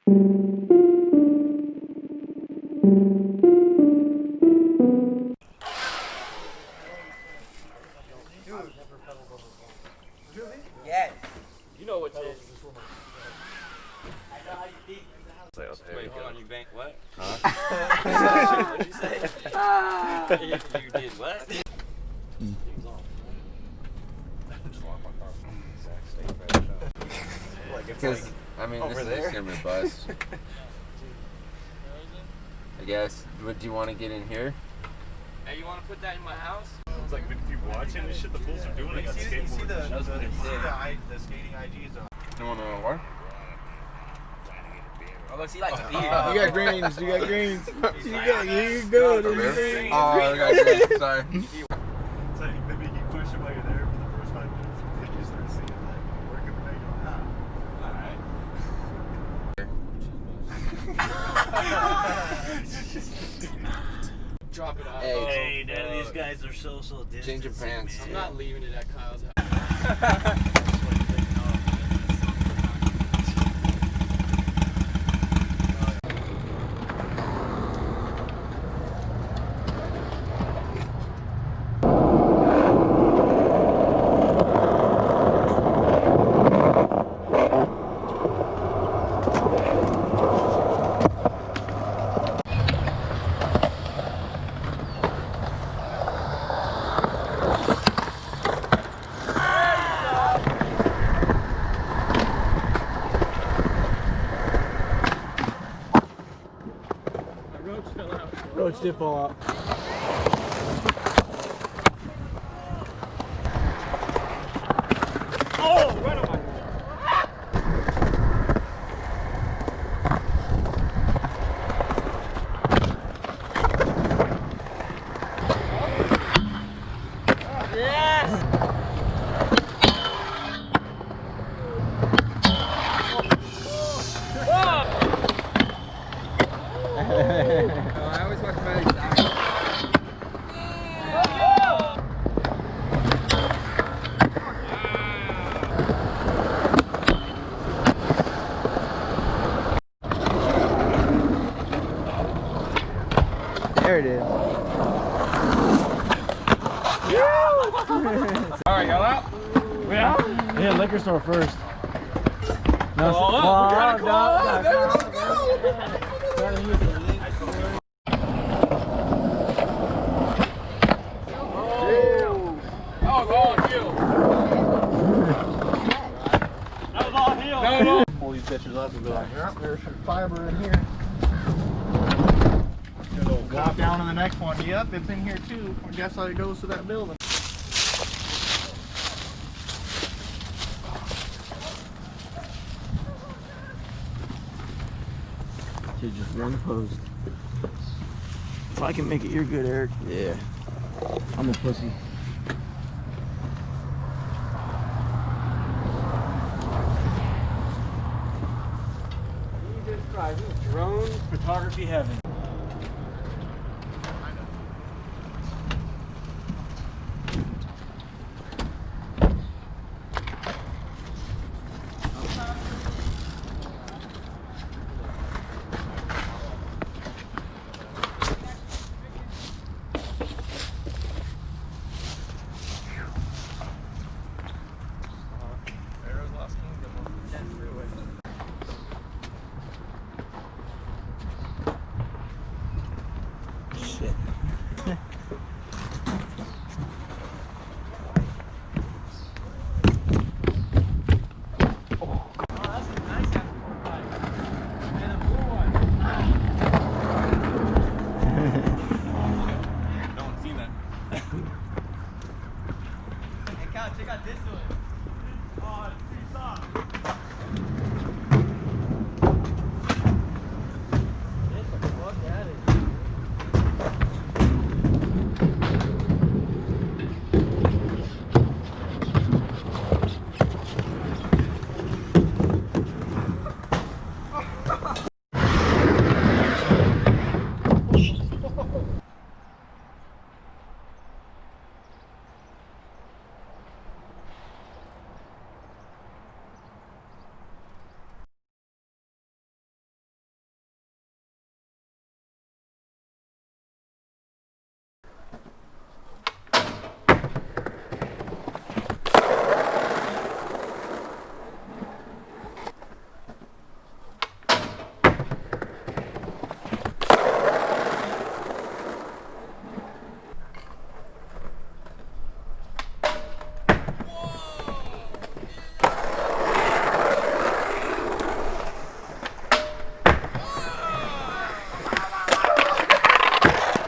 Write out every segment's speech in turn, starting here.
Yes. You know what it is. I know how you think. Wait, hold on, you bank what? Huh? What'd you say? You did what? Because, I mean, this is just gonna be a bust. I guess. Would you want to get in here? Hey, you want to put that in my house? It's like if you watching this shit, the fools are doing it. You see the skating IGs on. You want to what? Oh, look, he likes beer. You got greens. You got greens. Here you go. Oh, I got greens. Sorry. It's like maybe you push it while you're there for the first 5 minutes, and then you start seeing like working the night. Alright. Drop it out. Hey, none of these guys are social distancing. Change your pants. I'm not leaving it at Kyle's house. Roach did fall out. Oh, right on my. I always watch Mavic. There it is. Alright, y'all out? Yeah, liquor store first. No, Call up. We gotta call up. Let's go. Oh, all hill. That was all heel. No. Pull these bitches up and be like, yep, there's some fiber in here. Walk down to the next one. Yep, it's in here too. I guess how it goes to that building. You just run the post. If I can make it, you're good, Eric. Yeah. I'm a pussy. Jesus Christ, this is drone photography heaven.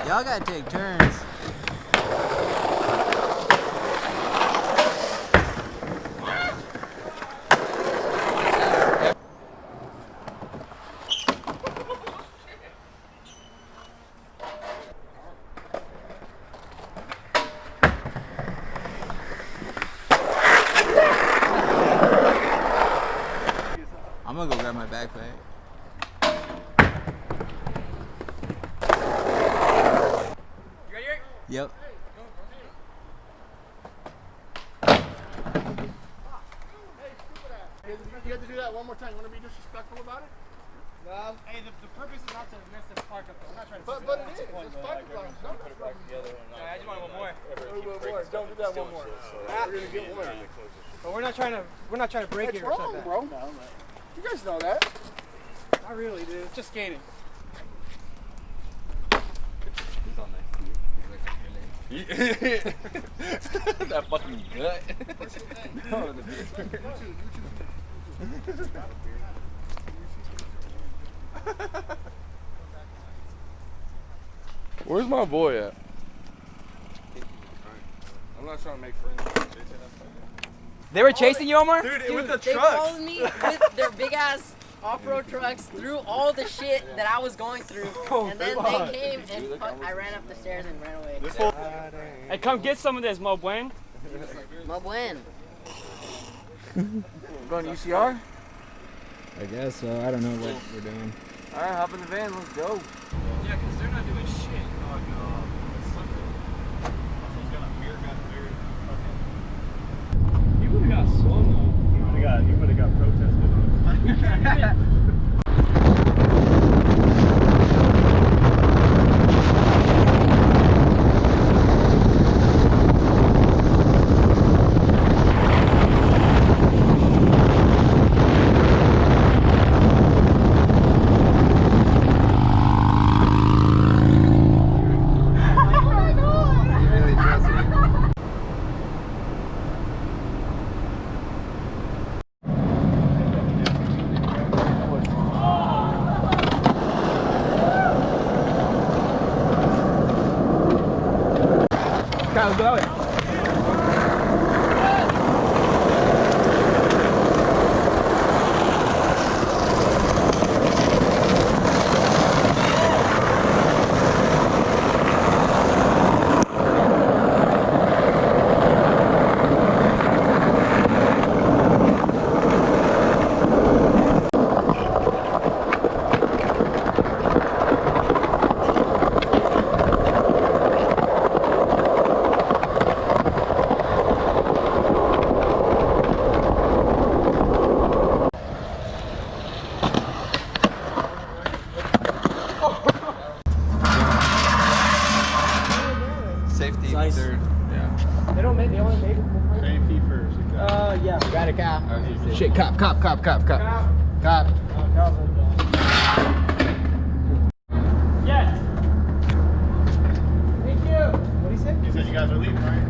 Y'all gotta take turns. I'm gonna go grab my backpack. You ready, Eric? Yep. You have to do that one more time. You want to be disrespectful about it? Hey, the purpose is not to mess the park up. Though. I'm not trying to. But it is. It's parking lot. Don't put it back together. I just want one more. One more. Don't do that one more. You're gonna get one. But we're not trying to break It's it or wrong, something. bro. You guys know that. Not really, dude. It's just skating. That fucking gut. Where's my boy at? I'm not trying to make friends. They were chasing you, Omar? Dude, with Dude, the they trucks. followed me with their big ass off-road trucks through all the shit that I was going through, and then they came and I ran up the stairs and ran away. Hey, come get some of this, Mo Buen. No buen. Going to UCR? I guess so. I don't know what we're doing. All right, hop in the van. Let's go. Yeah, because they're not doing shit. Oh no, it's Sunday. He's got a beer gun there. You would have got swung on. You would have got protested. Let's go. Safety Nice. third. Yeah. They don't make. They only make. Safety first. Yeah. Got a cop. Shit, cop. Cop. Yes. Thank you. What he said? He said you guys are leaving, right?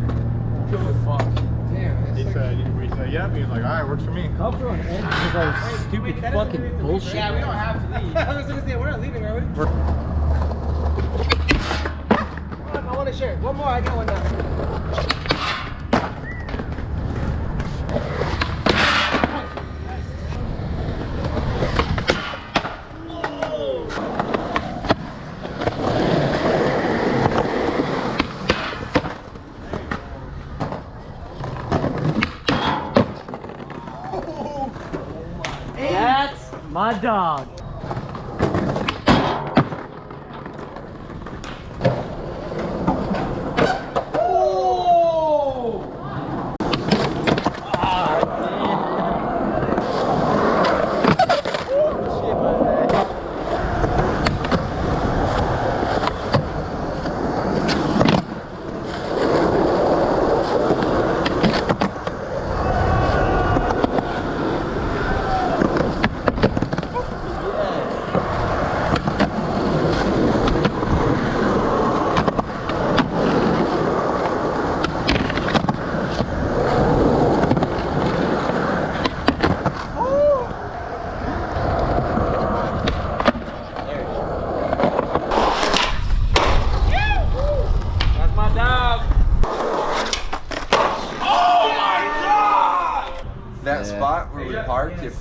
He said, we said, yep. He was like, all right, works for me. Come through an end because our stupid fucking bullshit. Yeah, we don't have to leave. I was gonna say we're not leaving, are we? I want to share. One more. I got one now. That's my dog.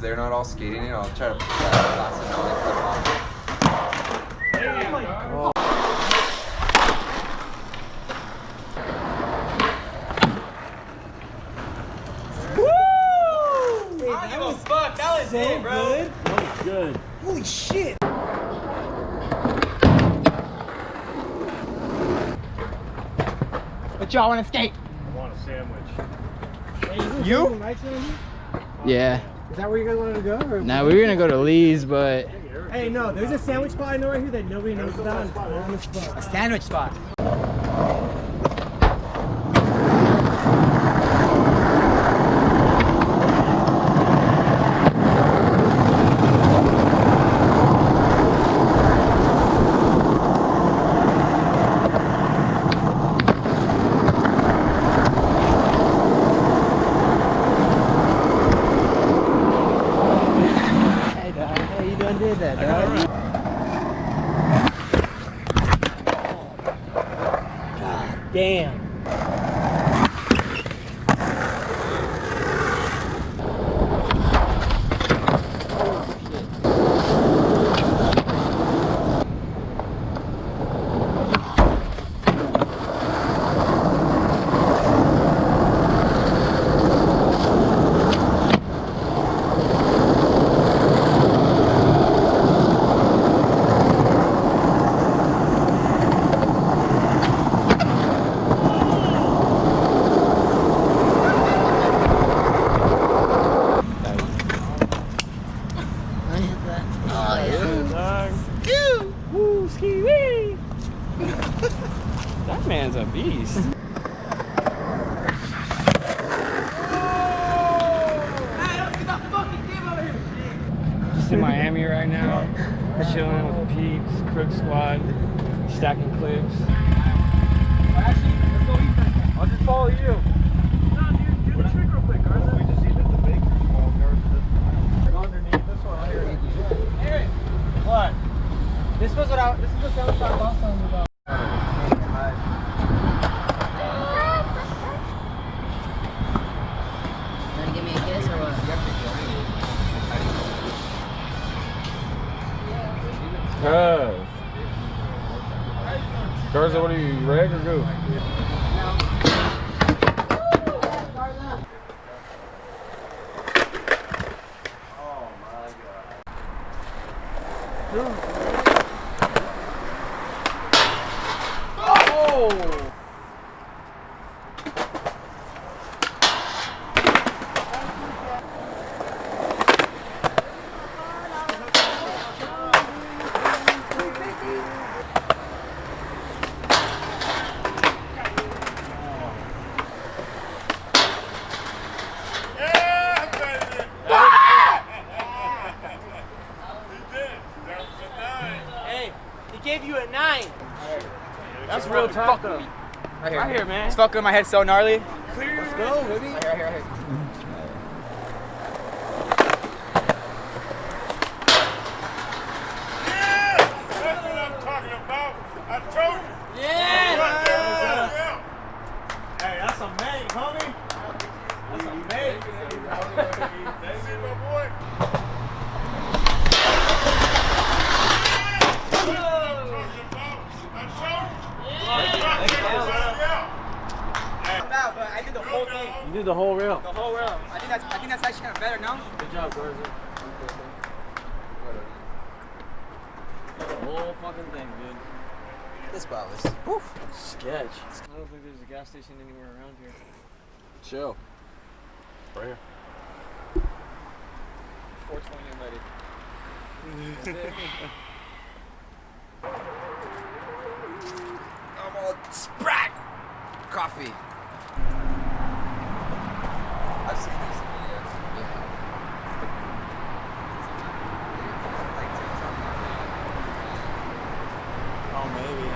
they're not all skating it, I'll try to put that plastic on it. That was it, bro. That was good. Holy shit. But y'all want to skate? I want a sandwich. You? Yeah. Is that where you guys wanted to go? Or? Now we were gonna go to Lee's, but Hey, no, there's a sandwich spot I know right here that nobody knows about. A sandwich spot. Hey, you done did that, dog. God damn. That man's a beast. Just in Miami right now, chilling with the peeps, Crook Squad, stacking clips. I'll just follow you. No, dude, do the trick real quick, Garza. We just eat at the baker's small Garza. Underneath this one, I hear it. Aaron, What? this is the sound I was telling you about. Gonna give me a kiss or what? Garza, what are you, reg or goof? Hey, he gave you a 9. That's real talk though. Right here, man. It's fucking my head so gnarly. Let's go, baby. Right here. That's what I'm talking about. I told you. Yeah! Hey, that's a mate, homie. That's a mate. That's it, my boy. But I did the whole thing. You did the whole reel. The whole row. I think that's actually kind of better now. Good job, Garza. The whole fucking thing, dude. This spot was Sketch. I don't think there's a gas station anywhere around here. chill. Right here. 420 and ready. I'm all sprat. Coffee. I've seen these videos. Oh, maybe.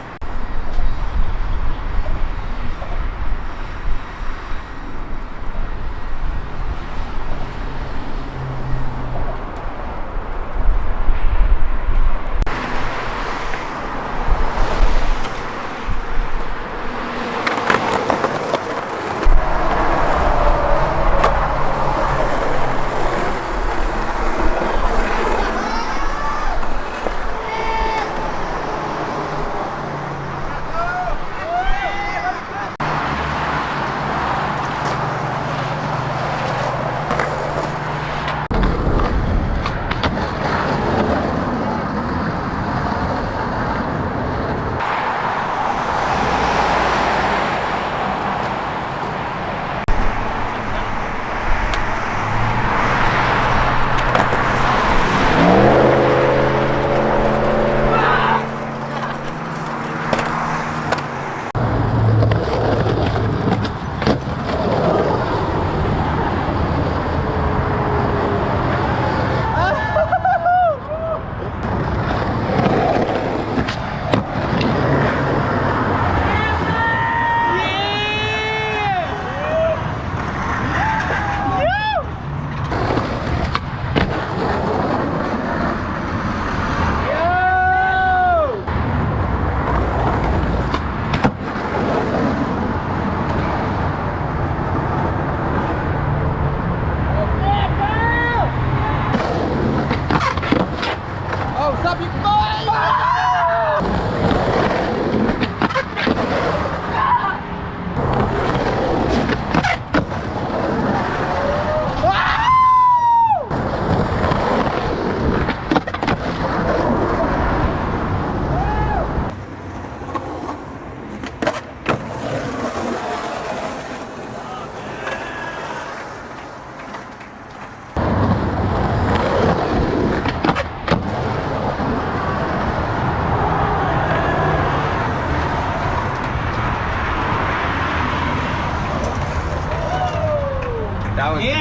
up, you boy!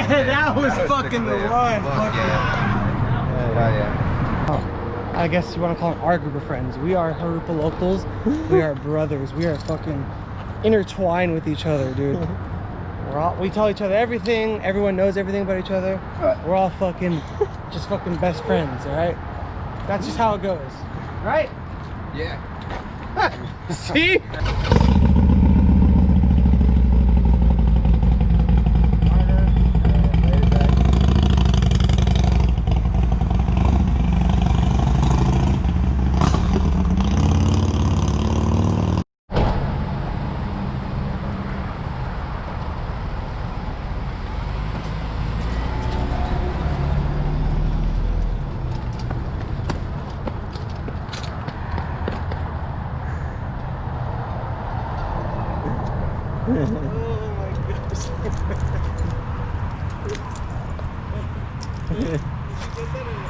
That was fucking the one. Fuck yeah. I guess you want to call them our group of friends. We are Harupa locals. We are brothers. We are fucking intertwined with each other, dude. We tell each other everything. Everyone knows everything about each other. We're all fucking, just fucking best friends, all right? That's just how it goes, right? Yeah. See? Oh my goodness. Did you get that or no?